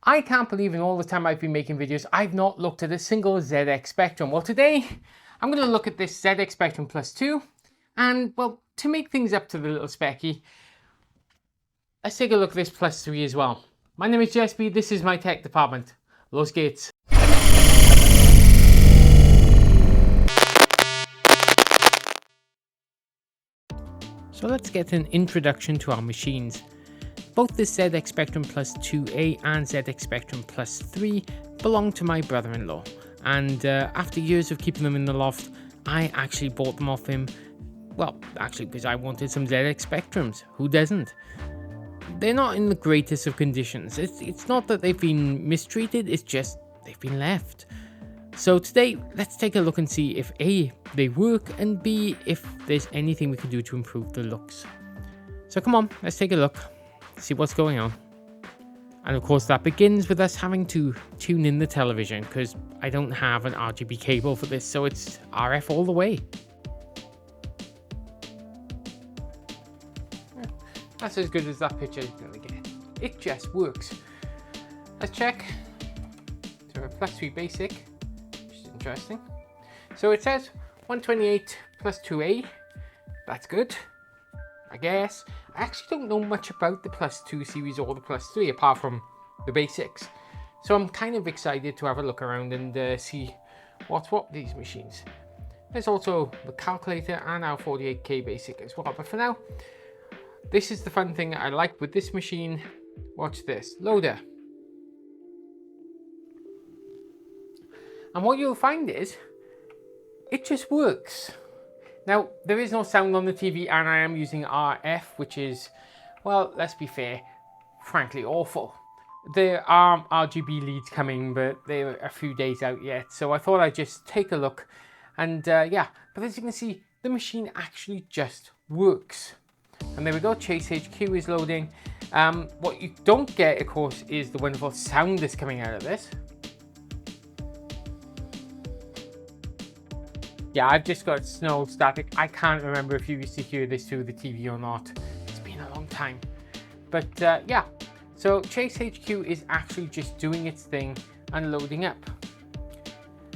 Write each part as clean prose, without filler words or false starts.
I can't believe in all the time I've been making videos, I've not looked at a single ZX Spectrum. Well, today I'm going to look at this ZX Spectrum Plus 2, and well, to make things up to the little Speccy, let's take a look at this Plus 3 as well. My name is Jesse, this is my tech department. Los Gates. So let's get an introduction to our machines. Both the ZX Spectrum Plus 2A and ZX Spectrum Plus 3 belong to my brother-in-law, and after years of keeping them in the loft, I actually bought them off him. Well, actually because I wanted some ZX Spectrums. Who doesn't? They're not in the greatest of conditions. It's not that they've been mistreated, it's just they've been left. So today, let's take a look and see if A, they work, and B, if there's anything we can do to improve the looks. So come on, let's take a look, see what's going on. And of course that begins with us having to tune in the television, because I don't have an RGB cable for this, so it's RF all the way. That's as good as that picture is going to get. It just works. Let's check. So a Plus 3 basic, which is interesting. So it says 128 plus 2A. That's good, I guess. I actually don't know much about the Plus 2 series or the Plus 3 apart from the basics. So I'm kind of excited to have a look around and see what's what with these machines. There's also the calculator and our 48K basic as well. But for now, this is the fun thing I like with this machine. Watch this. Loader. And what you'll find is, it just works. Now, there is no sound on the TV, and I am using RF, which is, well, let's be fair, frankly awful. There are RGB leads coming, but they're a few days out yet, so I thought I'd just take a look. And yeah, but as you can see, the machine actually just works. And there we go, Chase HQ is loading. What you don't get, of course, is the wonderful sound that's coming out of this. Yeah, I've just got snow static. I can't remember if you used to hear this through the TV or not. It's been a long time. But yeah, so Chase HQ is actually just doing its thing and loading up.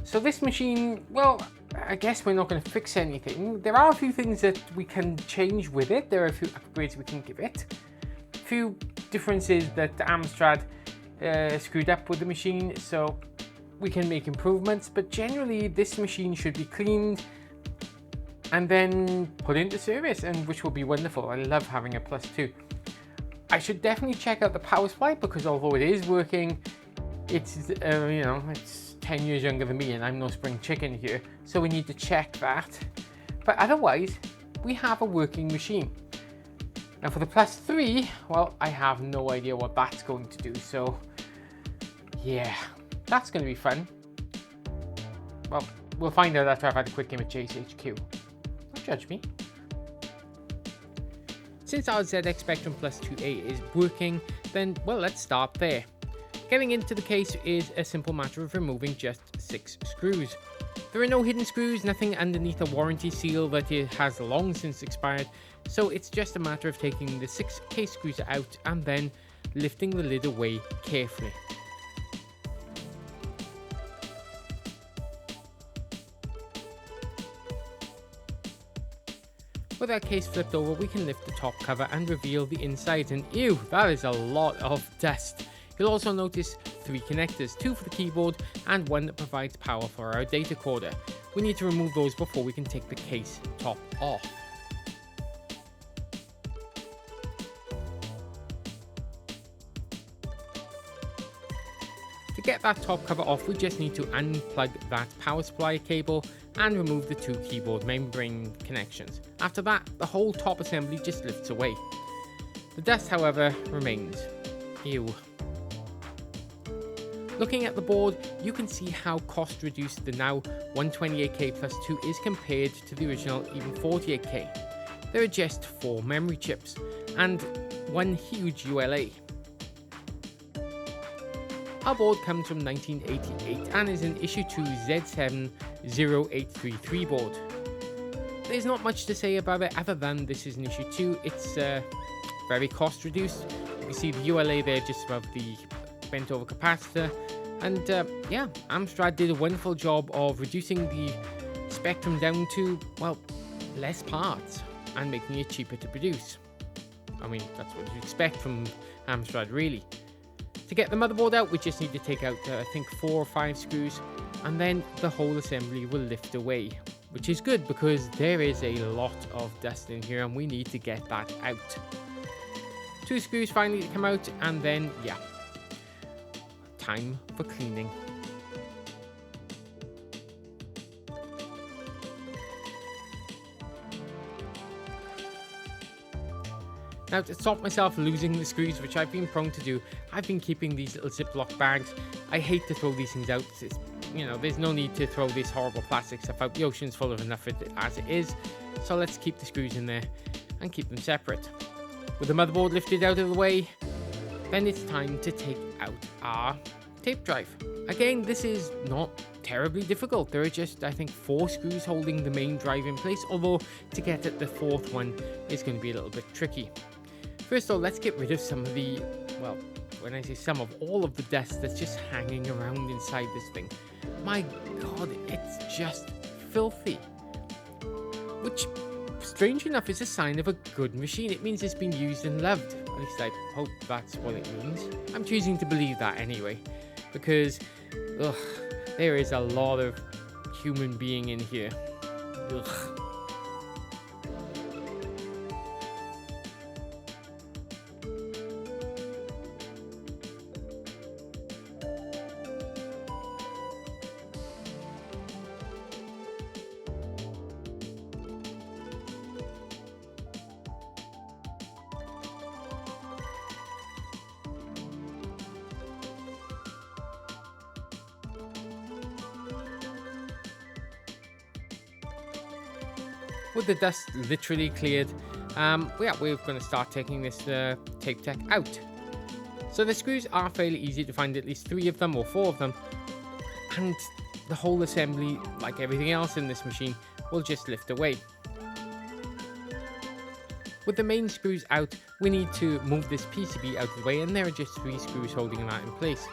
So this machine, well, I guess we're not going to fix anything. There are a few things that we can change with it. There are a few upgrades we can give it. A few differences that Amstrad screwed up with the machine, so we can make improvements. But generally, this machine should be cleaned and then put into service, and which will be wonderful. I love having a Plus 2. I should definitely check out the power supply, because although it is working, it's you know, it's 10 years younger than me and I'm no spring chicken here, so we need to check that. But otherwise, we have a working machine. Now for the Plus 3, well, I have no idea what that's going to do, so yeah, that's going to be fun. Well, we'll find out after I've had a quick game at Chase HQ. Don't judge me. Since our ZX Spectrum Plus 2A is working, then, well, let's start there. Getting into the case is a simple matter of removing just 6 screws. There are no hidden screws, nothing underneath a warranty seal that it has long since expired, so it's just a matter of taking the 6 case screws out and then lifting the lid away carefully. With our case flipped over, we can lift the top cover and reveal the inside, and ew, that is a lot of dust. You'll also notice 3 connectors, 2 for the keyboard and 1 that provides power for our data recorder. We need to remove those before we can take the case top off. To get that top cover off, we just need to unplug that power supply cable and remove the 2 keyboard membrane connections. After that, the whole top assembly just lifts away. The dust, however, remains. Ew. Looking at the board, you can see how cost reduced the now 128K Plus 2 is compared to the original even 48K. There are just 4 memory chips and 1 huge ULA. Our board comes from 1988 and is an issue 2 Z70833 board. There's not much to say about it other than this is an issue 2. It's very cost reduced. You can see the ULA there just above the bent over capacitor. And yeah, Amstrad did a wonderful job of reducing the spectrum down to, well, less parts and making it cheaper to produce. I mean, that's what you expect from Amstrad, really. To get the motherboard out, we just need to take out, I think, 4 or 5 screws, and then the whole assembly will lift away, which is good because there is a lot of dust in here and we need to get that out. 2 screws finally to come out, and then, yeah, time for cleaning. Now, to stop myself losing the screws, which I've been prone to do, I've been keeping these little Ziploc bags. I hate to throw these things out. It's, you know, there's no need to throw this horrible plastic stuff out. The ocean's full of enough as it is. So let's keep the screws in there and keep them separate. With the motherboard lifted out of the way, then it's time to take out our tape drive. Again, this is not terribly difficult. There are just, I think, 4 screws holding the main drive in place, although to get at the 4th one is going to be a little bit tricky. First of all, let's get rid of some of the, well, when I say some, of all of the dust that's just hanging around inside this thing. My god, it's just filthy. Which, strange enough, is a sign of a good machine. It means it's been used and loved. At least I hope that's what it means. I'm choosing to believe that anyway, because, ugh, there is a lot of human being in here. Ugh. With the dust literally cleared, we're going to start taking this tape deck out. So the screws are fairly easy to find, at least 3 of them or 4 of them, and the whole assembly, like everything else in this machine, will just lift away. With the main screws out, we need to move this PCB out of the way, and there are just 3 screws holding that in place.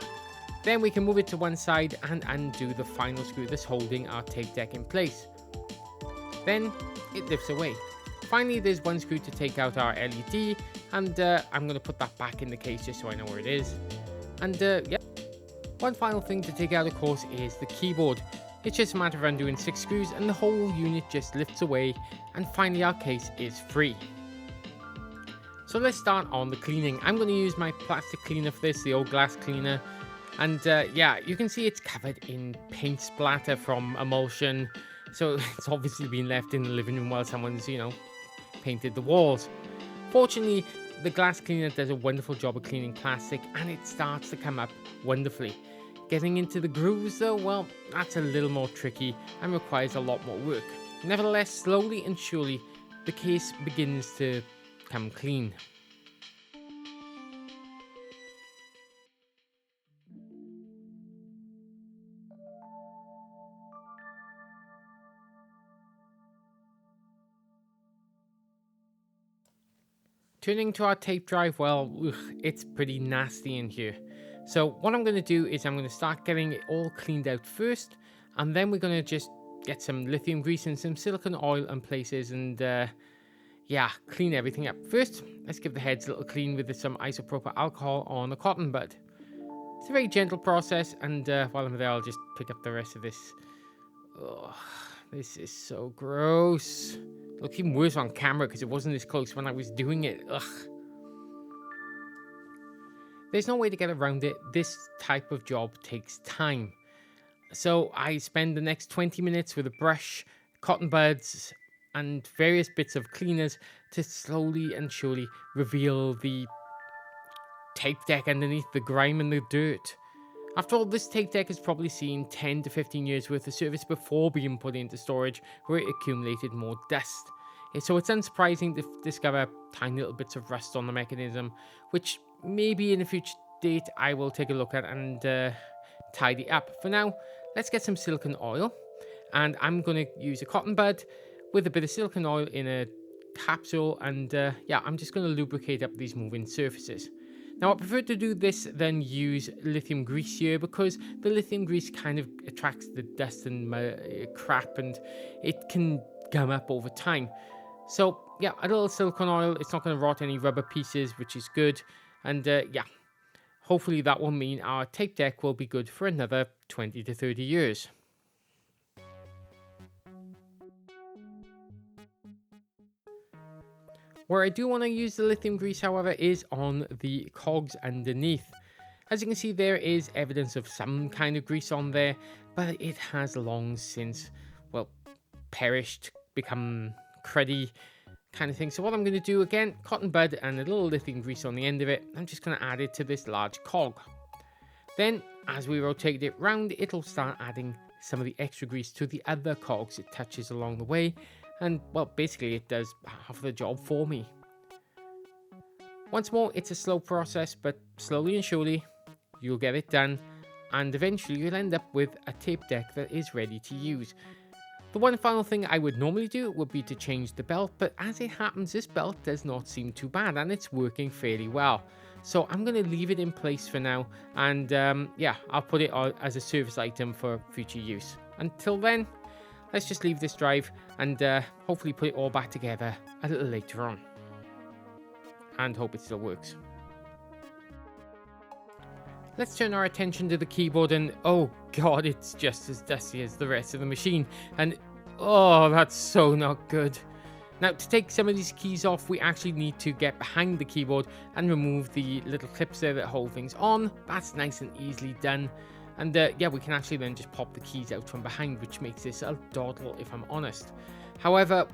Then we can move it to one side and undo the final screw that's holding our tape deck in place. Then it lifts away. Finally, there's 1 screw to take out our LED, and I'm going to put that back in the case just so I know where it is. And yeah, one final thing to take out, of course, is the keyboard. It's just a matter of undoing 6 screws and the whole unit just lifts away, and finally our case is free. So let's start on the cleaning. I'm going to use my plastic cleaner for this, the old glass cleaner. And yeah, you can see it's covered in paint splatter from emulsion. So it's obviously been left in the living room while someone's, you know, painted the walls. Fortunately, the glass cleaner does a wonderful job of cleaning plastic, and it starts to come up wonderfully. Getting into the grooves though, well, that's a little more tricky and requires a lot more work. Nevertheless, slowly and surely, the case begins to come clean. Turning to our tape drive, well, it's pretty nasty in here. So what I'm going to do is I'm going to start getting it all cleaned out first, and then we're going to just get some lithium grease and some silicone oil in places and yeah, clean everything up. First, let's give the heads a little clean with some isopropyl alcohol on a cotton bud. It's a very gentle process, and while I'm there, I'll just pick up the rest of this. Ugh, this is so gross. It looks even worse on camera because it wasn't this close when I was doing it. Ugh. There's no way to get around it. This type of job takes time. So I spend the next 20 minutes with a brush, cotton buds, and various bits of cleaners to slowly and surely reveal the tape deck underneath the grime and the dirt. After all, this tape deck has probably seen 10 to 15 years worth of service before being put into storage, where it accumulated more dust. So it's unsurprising to discover tiny little bits of rust on the mechanism, which maybe in a future date I will take a look at and tidy up. For now, let's get some silicone oil, and I'm going to use a cotton bud with a bit of silicone oil in a capsule, and yeah, I'm just going to lubricate up these moving surfaces. Now I prefer to do this than use lithium grease here, because the lithium grease kind of attracts the dust and crap, and it can gum up over time. So yeah, a little silicone oil, it's not going to rot any rubber pieces, which is good. And yeah, hopefully that will mean our tape deck will be good for another 20 to 30 years. Where I do want to use the lithium grease, however, is on the cogs underneath. As you can see, there is evidence of some kind of grease on there, but it has long since, well, perished, become cruddy kind of thing. So what I'm going to do, again, cotton bud and a little lithium grease on the end of it. I'm just going to add it to this large cog. Then, as we rotate it round, it'll start adding some of the extra grease to the other cogs it touches along the way. And, well, basically it does half the job for me. Once more, it's a slow process, but slowly and surely, you'll get it done. And eventually, you'll end up with a tape deck that is ready to use. The one final thing I would normally do would be to change the belt, but as it happens, this belt does not seem too bad, and it's working fairly well. So I'm going to leave it in place for now, and yeah, I'll put it as a service item for future use. Until then, let's just leave this drive and hopefully put it all back together a little later on. And hope it still works. Let's turn our attention to the keyboard, and oh god, it's just as dusty as the rest of the machine. And oh, that's so not good. Now, to take some of these keys off, we actually need to get behind the keyboard and remove the little clips there that hold things on. That's nice and easily done. And yeah, we can actually then just pop the keys out from behind, which makes this a dawdle, if I'm honest. However,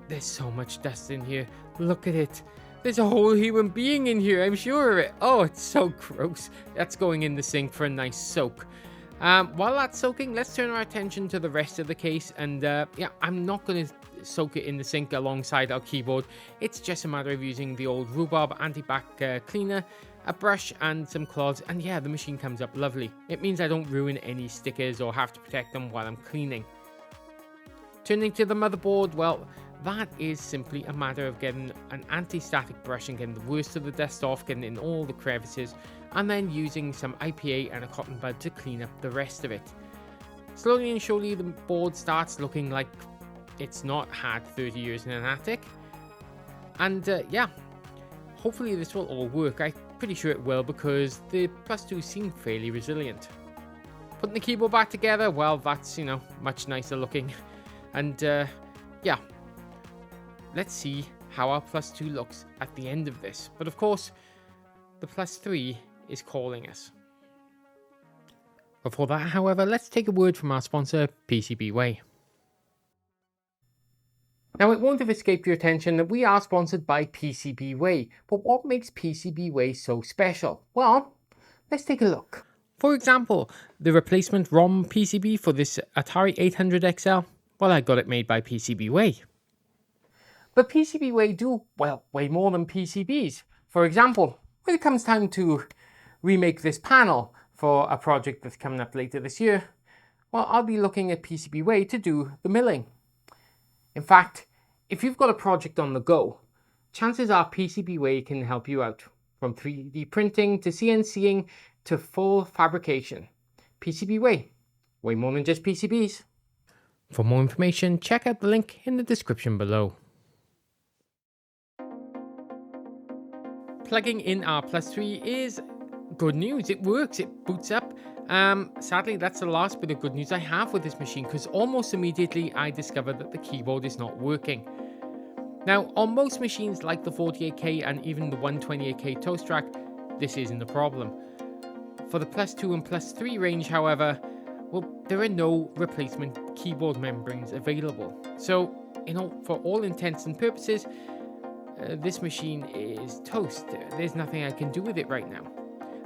there's so much dust in here. Look at it. There's a whole human being in here, I'm sure of it. Oh, it's so gross. That's going in the sink for a nice soak. While that's soaking, let's turn our attention to the rest of the case. And yeah, I'm not going to soak it in the sink alongside our keyboard. It's just a matter of using the old rhubarb anti-bac cleaner, a brush and some cloths, and yeah, the machine comes up lovely. It means I don't ruin any stickers or have to protect them while I'm cleaning. Turning to the motherboard, well, that is simply a matter of getting an anti-static brush and getting the worst of the dust off, getting in all the crevices, and then using some IPA and a cotton bud to clean up the rest of it. Slowly and surely, the board starts looking like it's not had 30 years in an attic. And yeah, hopefully this will all work. I'm pretty sure it will, because the Plus 2 seem fairly resilient. Putting the keyboard back together, well, that's, you know, much nicer looking. And yeah, let's see how our Plus 2 looks at the end of this. But of course, the Plus 3 is calling us. Before that, however, let's take a word from our sponsor, PCBWay. Now, it won't have escaped your attention that we are sponsored by PCBWay, but what makes PCBWay so special? Well, let's take a look. For example, the replacement ROM PCB for this Atari 800 XL, well, I got it made by PCBWay. But PCBWay do, well, way more than PCBs. For example, when it comes time to remake this panel for a project that's coming up later this year, well, I'll be looking at PCBWay to do the milling. In fact, if you've got a project on the go, chances are PCBWay can help you out. From 3D printing to CNCing to full fabrication. PCBWay, way more than just PCBs. For more information, check out the link in the description below. Plugging in our Plus 3 is good news. It works, it boots up. Sadly, that's the last bit of good news I have with this machine, because almost immediately I discovered that the keyboard is not working. Now, on most machines like the 48K and even the 128K Toast Rack, this isn't a problem. For the Plus 2 and Plus 3 range, however, well, there are no replacement keyboard membranes available. So, you know, for all intents and purposes, this machine is toast. There's nothing I can do with it right now.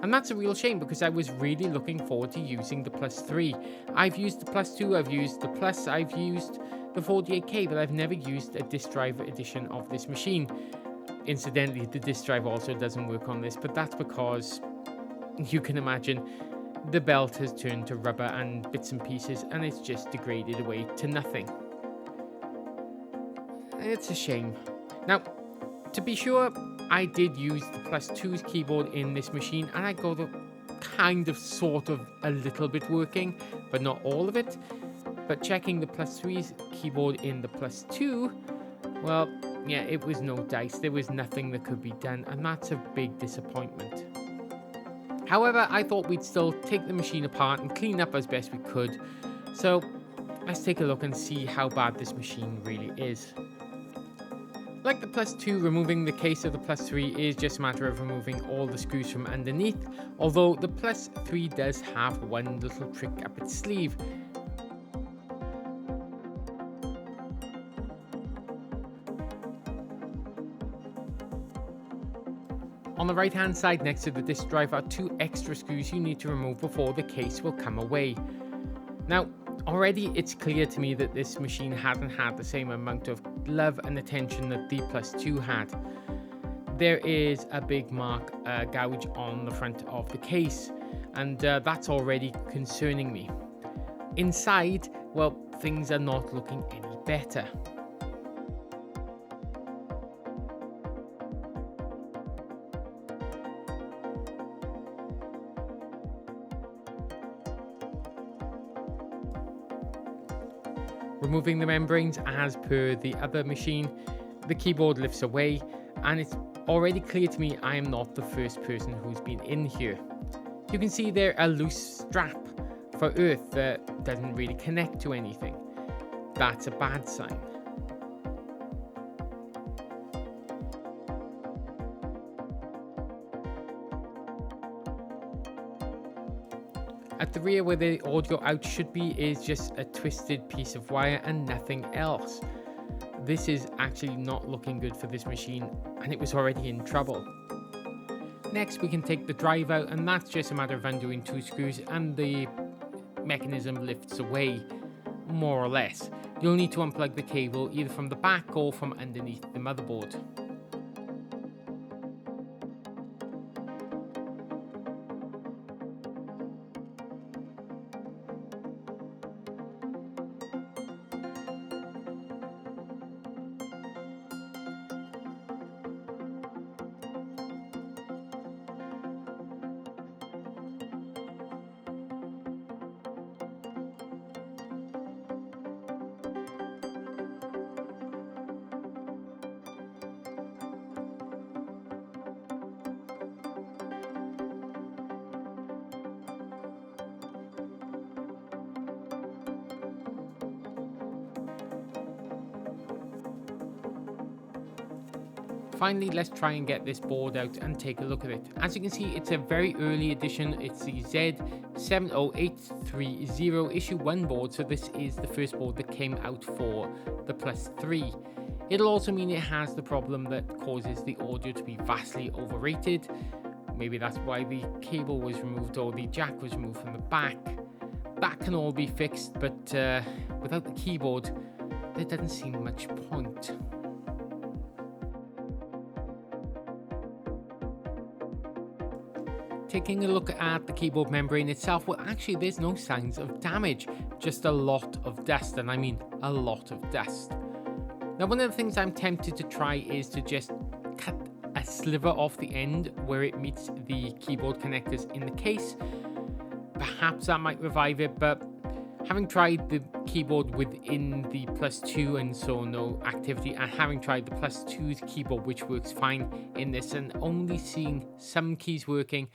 And that's a real shame, because I was really looking forward to using the Plus 3. I've used the Plus 2, I've used the Plus, I've used the 48K, but I've never used a disk drive edition of this machine. Incidentally, the disk drive also doesn't work on this, but that's because, you can imagine, the belt has turned to rubber and bits and pieces, and it's just degraded away to nothing. It's a shame. Now, to be sure, I did use the Plus 2's keyboard in this machine, and I got it kind of sort of a little bit working, but not all of it. But checking the Plus 3's keyboard in the Plus 2, well, yeah, it was no dice. There was nothing that could be done, and that's a big disappointment. However, I thought we'd still take the machine apart and clean up as best we could. So let's take a look and see how bad this machine really is. Like the Plus 2, removing the case of the Plus 3 is just a matter of removing all the screws from underneath, although the Plus 3 does have one little trick up its sleeve. On the right hand side next to the disk drive are 2 extra screws you need to remove before the case will come away. Now, already it's clear to me that this machine hasn't had the same amount of love and attention that the Plus 2 had. There is a big gouge on the front of the case, and that's already concerning me. Inside, well, things are not looking any better. Removing the membranes as per the other machine, the keyboard lifts away, and it's already clear to me I am not the first person who's been in here. You can see there a loose strap for earth that doesn't really connect to anything. That's a bad sign. At the rear where the audio out should be is just a twisted piece of wire and nothing else. This is actually not looking good for this machine, and it was already in trouble. Next we can take the drive out, and that's just a matter of undoing 2 screws and the mechanism lifts away, more or less. You'll need to unplug the cable either from the back or from underneath the motherboard. Finally, let's try and get this board out and take a look at it. As you can see, it's a very early edition. It's the Z70830 issue 1 board, so this is the first board that came out for the Plus 3. It'll also mean it has the problem that causes the audio to be vastly overrated. Maybe that's why the cable was removed or the jack was removed from the back. That can all be fixed, but without the keyboard, there doesn't seem much point. Taking a look at the keyboard membrane itself, well, actually there's no signs of damage, just a lot of dust, and I mean a lot of dust. Now, one of the things I'm tempted to try is to just cut a sliver off the end where it meets the keyboard connectors in the case. Perhaps that might revive it, but having tried the keyboard within the Plus 2 and so no activity, and having tried the Plus 2's keyboard, which works fine in this, and only seeing some keys working,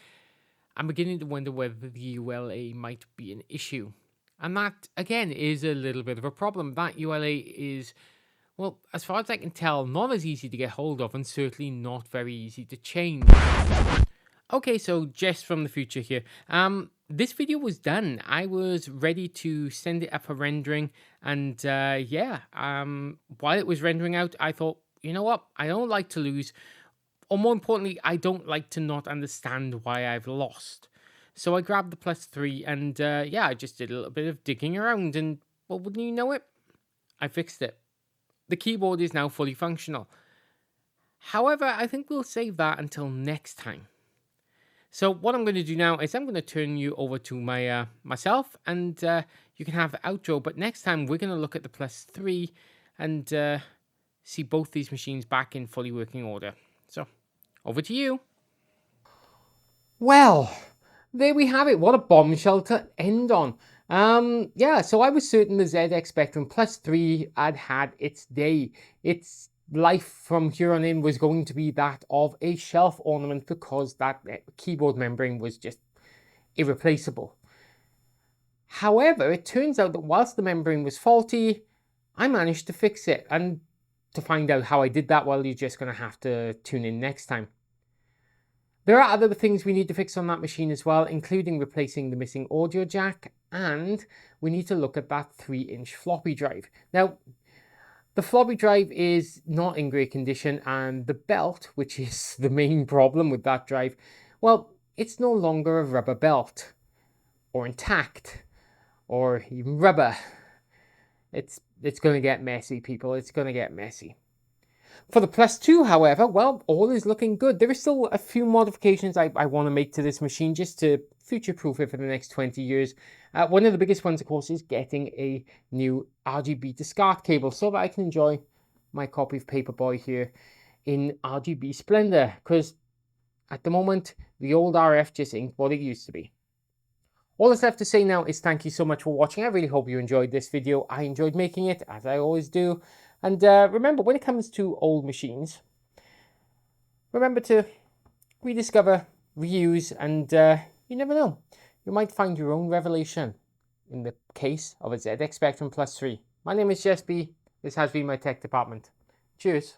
I'm beginning to wonder whether the ULA might be an issue. And that, again, is a little bit of a problem. That ULA is, well, as far as I can tell, not as easy to get hold of, and certainly not very easy to change. Okay, so just from the future here. This video was done. I was ready to send it up for rendering, and while it was rendering out, I thought, you know what, I don't like to lose, or more importantly, I don't like to not understand why I've lost. So I grabbed the Plus 3, and I just did a little bit of digging around, and, well, wouldn't you know it, I fixed it. The keyboard is now fully functional. However, I think we'll save that until next time. So what I'm going to do now is I'm going to turn you over to my myself, and you can have the outro. But next time we're going to look at the Plus 3 and see both these machines back in fully working order. So over to you. Well, there we have it. What a bombshell to end on. Yeah, so I was certain the ZX Spectrum Plus 3 had had its day. Its life from here on in was going to be that of a shelf ornament because that keyboard membrane was just irreplaceable. However, it turns out that whilst the membrane was faulty, I managed to fix it. And to find out how I did that, well, you're just going to have to tune in next time. There are other things we need to fix on that machine as well, including replacing the missing audio jack, and we need to look at that 3-inch floppy drive. Now, the floppy drive is not in great condition, and the belt, which is the main problem with that drive, well, it's no longer a rubber belt, or intact, or even rubber. It's going to get messy, people. It's going to get messy. For the Plus 2, however, well, all is looking good. There are still a few modifications I want to make to this machine just to future-proof it for the next 20 years. One of the biggest ones, of course, is getting a new RGB to SCART cable so that I can enjoy my copy of Paperboy here in RGB splendor, because at the moment, the old RF just ain't what it used to be. All that's left to say now is thank you so much for watching. I really hope you enjoyed this video. I enjoyed making it, as I always do. And remember, when it comes to old machines, remember to rediscover, reuse, and you never know. You might find your own revelation in the case of a ZX Spectrum Plus 3. My name is Jess B. This has been my tech department. Cheers.